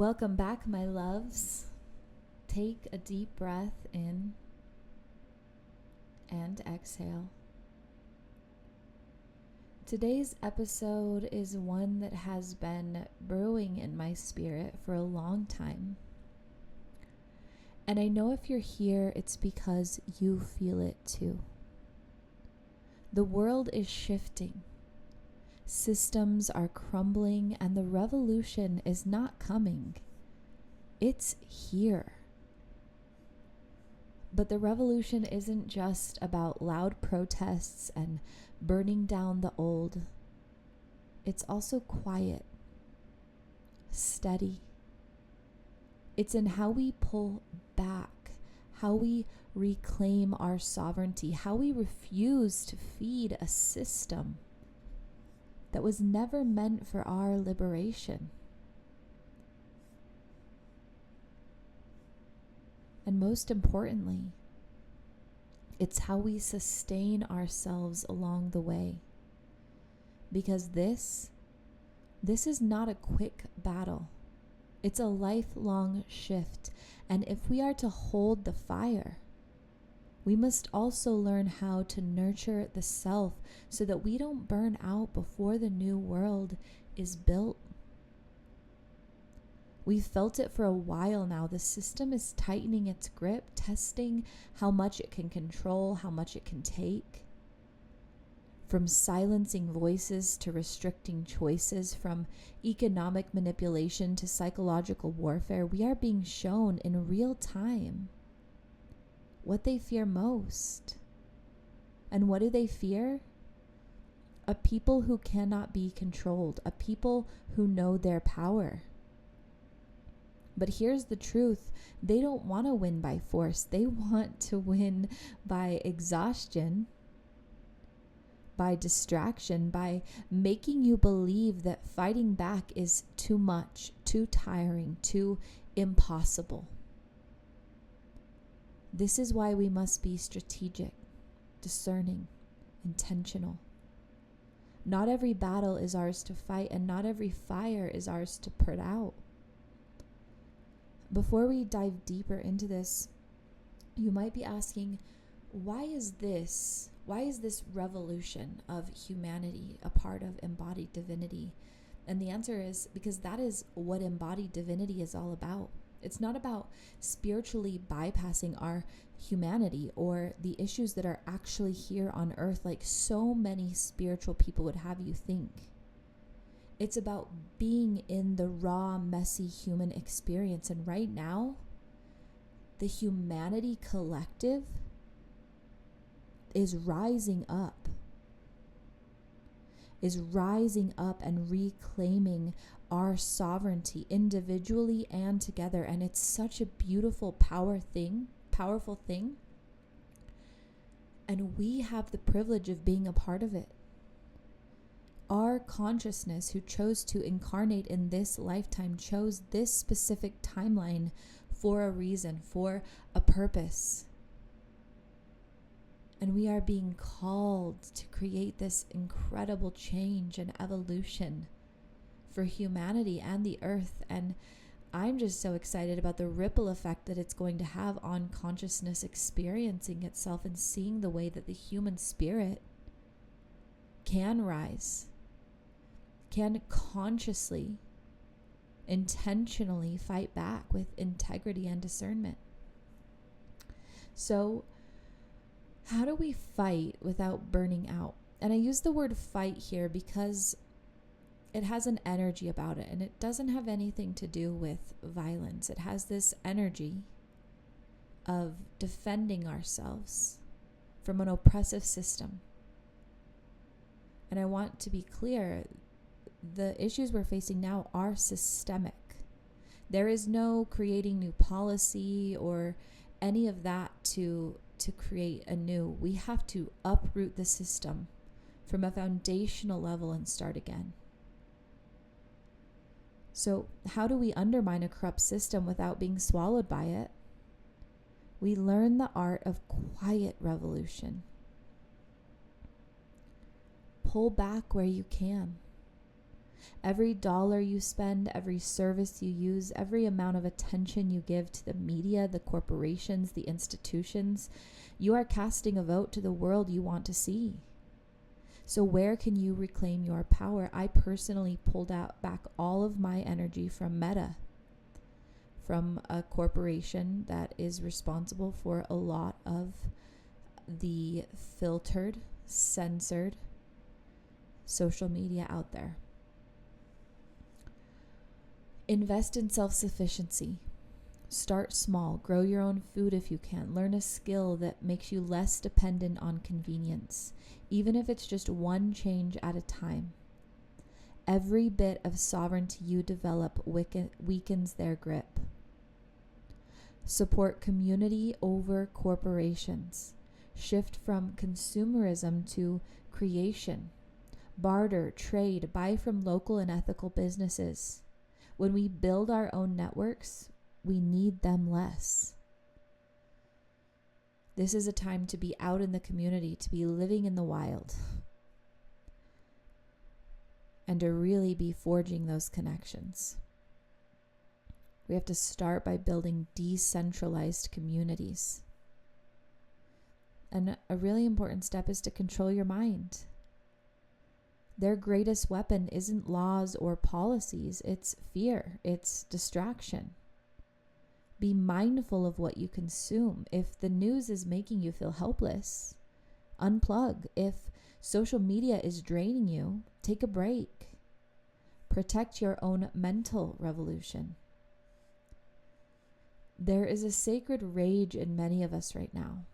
Welcome back, my loves. Take a deep breath in and exhale. Today's episode is one that has been brewing in my spirit for a long time. And I know if you're here, it's because you feel it too. The world is shifting. Systems are crumbling, and the revolution is not coming. It's here. But the revolution isn't just about loud protests and burning down the old. It's also quiet, steady. It's in how we pull back, how we reclaim our sovereignty, how we refuse to feed a system that was never meant for our liberation. And most importantly, it's how we sustain ourselves along the way. Because this is not a quick battle. It's a lifelong shift. And if we are to hold the fire, we must also learn how to nurture the self so that we don't burn out before the new world is built. We've felt it for a while now. The system is tightening its grip, testing how much it can control, how much it can take. From silencing voices to restricting choices, from economic manipulation to psychological warfare, we are being shown in real time what they fear most. And what do they fear? A people who cannot be controlled, a people who know their power. But here's the truth. They don't want to win by force. They want to win by exhaustion, by distraction, by making you believe that fighting back is too much, too tiring, too impossible. This is why we must be strategic, discerning, intentional. Not every battle is ours to fight, and not every fire is ours to put out. Before we dive deeper into this, you might be asking, why is this revolution of humanity a part of embodied divinity? And the answer is because that is what embodied divinity is all about. It's not about spiritually bypassing our humanity or the issues that are actually here on earth like so many spiritual people would have you think. It's about being in the raw, messy human experience. And right now, the humanity collective is rising up and reclaiming our sovereignty individually and together. And it's such a beautiful, powerful thing. And we have the privilege of being a part of it. Our consciousness, who chose to incarnate in this lifetime, chose this specific timeline for a reason, for a purpose. And we are being called to create this incredible change and evolution for humanity and the earth. And I'm just so excited about the ripple effect that it's going to have on consciousness experiencing itself and seeing the way that the human spirit can rise, can consciously, intentionally fight back with integrity and discernment. So, how do we fight without burning out? And I use the word fight here because it has an energy about it, and it doesn't have anything to do with violence. It has this energy of defending ourselves from an oppressive system. And I want to be clear, the issues we're facing now are systemic. There is no creating new policy or any of that to create anew. We have to uproot the system from a foundational level and start again. So how do we undermine a corrupt system without being swallowed by it? We learn the art of quiet revolution. Pull back where you can. Every dollar you spend, every service you use, every amount of attention you give to the media, the corporations, the institutions, you are casting a vote to the world you want to see. So where can you reclaim your power? I personally pulled back all of my energy from Meta, from a corporation that is responsible for a lot of the filtered, censored social media out there. Invest in self-sufficiency. Start small. Grow your own food if you can. Learn a skill that makes you less dependent on convenience, even if it's just one change at a time. Every bit of sovereignty you develop weakens their grip. Support community over corporations. Shift from consumerism to creation. Barter, trade, buy from local and ethical businesses. When we build our own networks, we need them less. This is a time to be out in the community, to be living in the wild, and to really be forging those connections. We have to start by building decentralized communities. And a really important step is to control your mind. Their greatest weapon isn't laws or policies, it's fear, it's distraction. Be mindful of what you consume. If the news is making you feel helpless, unplug. If social media is draining you, take a break. Protect your own mental revolution. There is a sacred rage in many of us right now,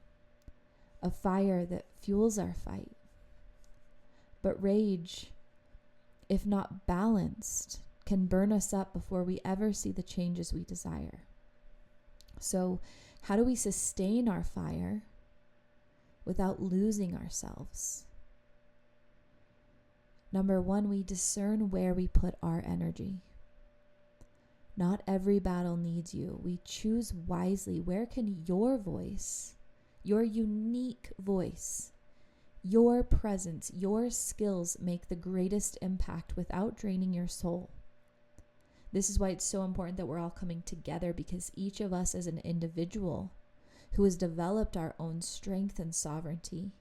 a fire that fuels our fight. But rage, if not balanced, can burn us up before we ever see the changes we desire. So, how do we sustain our fire without losing ourselves? Number one, we discern where we put our energy. Not every battle needs you. We choose wisely. Where can your voice, your unique voice, your presence, your skills make the greatest impact without draining your soul? This is why it's so important that we're all coming together, because each of us as an individual who has developed our own strength and sovereignty,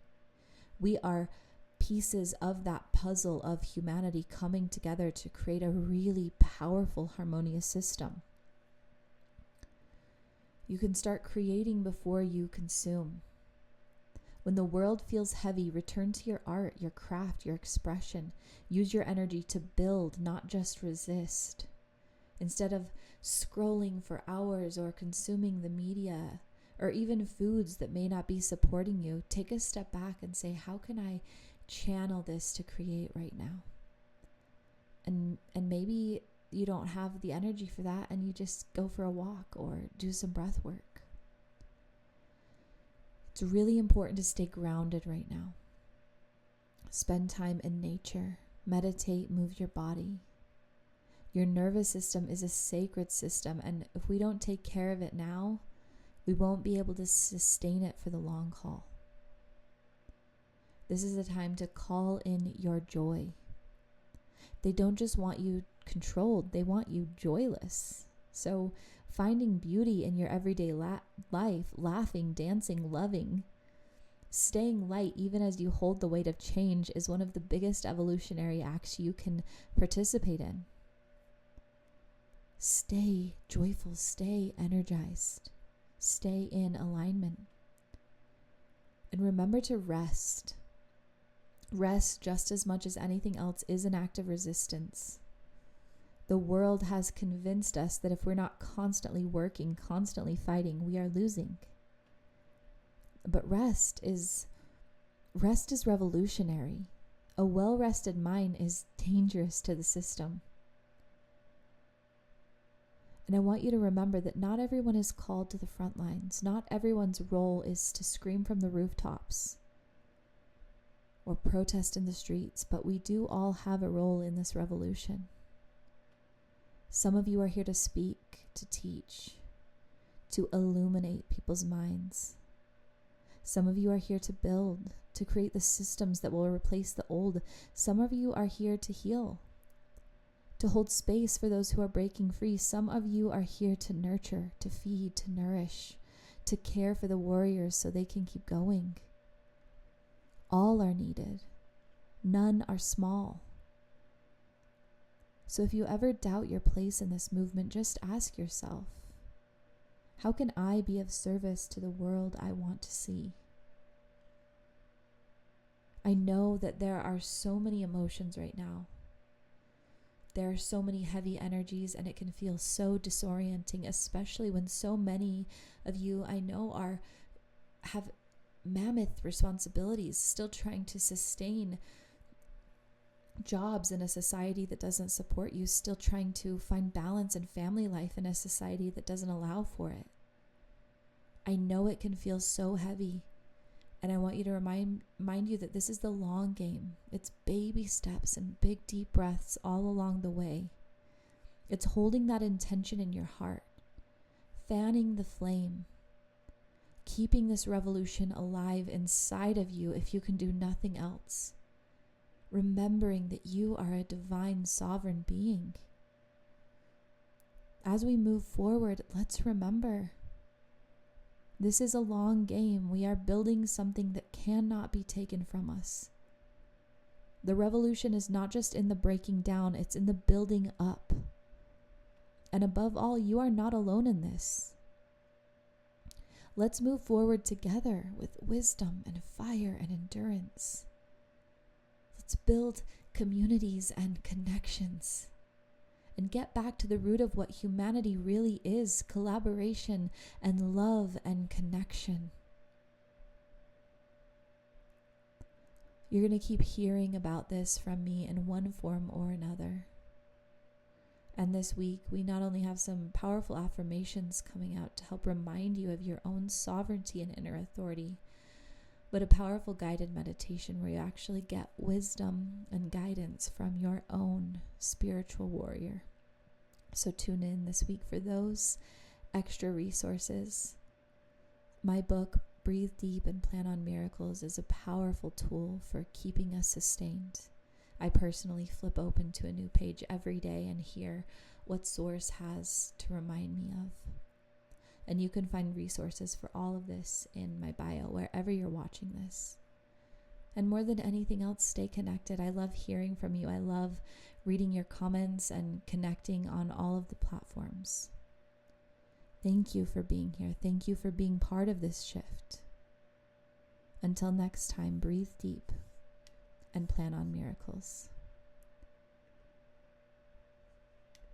we are pieces of that puzzle of humanity coming together to create a really powerful, harmonious system. You can start creating before you consume. When the world feels heavy, return to your art, your craft, your expression. Use your energy to build, not just resist. Instead of scrolling for hours or consuming the media or even foods that may not be supporting you, take a step back and say, how can I channel this to create right now? And maybe you don't have the energy for that and you just go for a walk or do some breath work. It's really important to stay grounded right now. Spend time in nature, meditate, move your body. Your nervous system is a sacred system, and if we don't take care of it now, we won't be able to sustain it for the long haul. This is a time to call in your joy. They don't just want you controlled, they want you joyless. So finding beauty in your everyday life, laughing, dancing, loving, staying light even as you hold the weight of change is one of the biggest evolutionary acts you can participate in. Stay joyful, stay energized, stay in alignment. And remember to rest. Rest, just as much as anything else, is an act of resistance. The world has convinced us that if we're not constantly working, constantly fighting, we are losing. But rest is revolutionary. A well-rested mind is dangerous to the system. And I want you to remember that not everyone is called to the front lines. Not everyone's role is to scream from the rooftops or protest in the streets, but we do all have a role in this revolution. Some of you are here to speak, to teach, to illuminate people's minds. Some of you are here to build, to create the systems that will replace the old. Some of you are here to heal. to hold space for those who are breaking free. Some of you are here to nurture, to feed, to nourish, to care for the warriors so they can keep going. All are needed. None are small. So if you ever doubt your place in this movement, just ask yourself, how can I be of service to the world I want to see? I know that there are so many emotions right now. There are so many heavy energies, and it can feel so disorienting, especially when so many of you I know have mammoth responsibilities, still trying to sustain jobs in a society that doesn't support you, still trying to find balance in family life in a society that doesn't allow for it. I know it can feel so heavy, and I want you to remind you that this is the long game. It's baby steps and big deep breaths all along the way. It's holding that intention in your heart, fanning the flame, keeping this revolution alive inside of you if you can do nothing else. Remembering that you are a divine sovereign being. As we move forward, let's remember, this is a long game. We are building something that cannot be taken from us. The revolution is not just in the breaking down, it's in the building up. And above all, you are not alone in this. Let's move forward together with wisdom and fire and endurance. Let's build communities and connections and get back to the root of what humanity really is: collaboration and love and connection. You're going to keep hearing about this from me in one form or another. And this week, we not only have some powerful affirmations coming out to help remind you of your own sovereignty and inner authority, but a powerful guided meditation where you actually get wisdom and guidance from your own spiritual warrior. So tune in this week for those extra resources. My book, Breathe Deep and Plan on Miracles, is a powerful tool for keeping us sustained. I personally flip open to a new page every day and hear what Source has to remind me of. And you can find resources for all of this in my bio, wherever you're watching this. And more than anything else, stay connected. I love hearing from you. I love reading your comments and connecting on all of the platforms. Thank you for being here. Thank you for being part of this shift. Until next time, breathe deep and plan on miracles.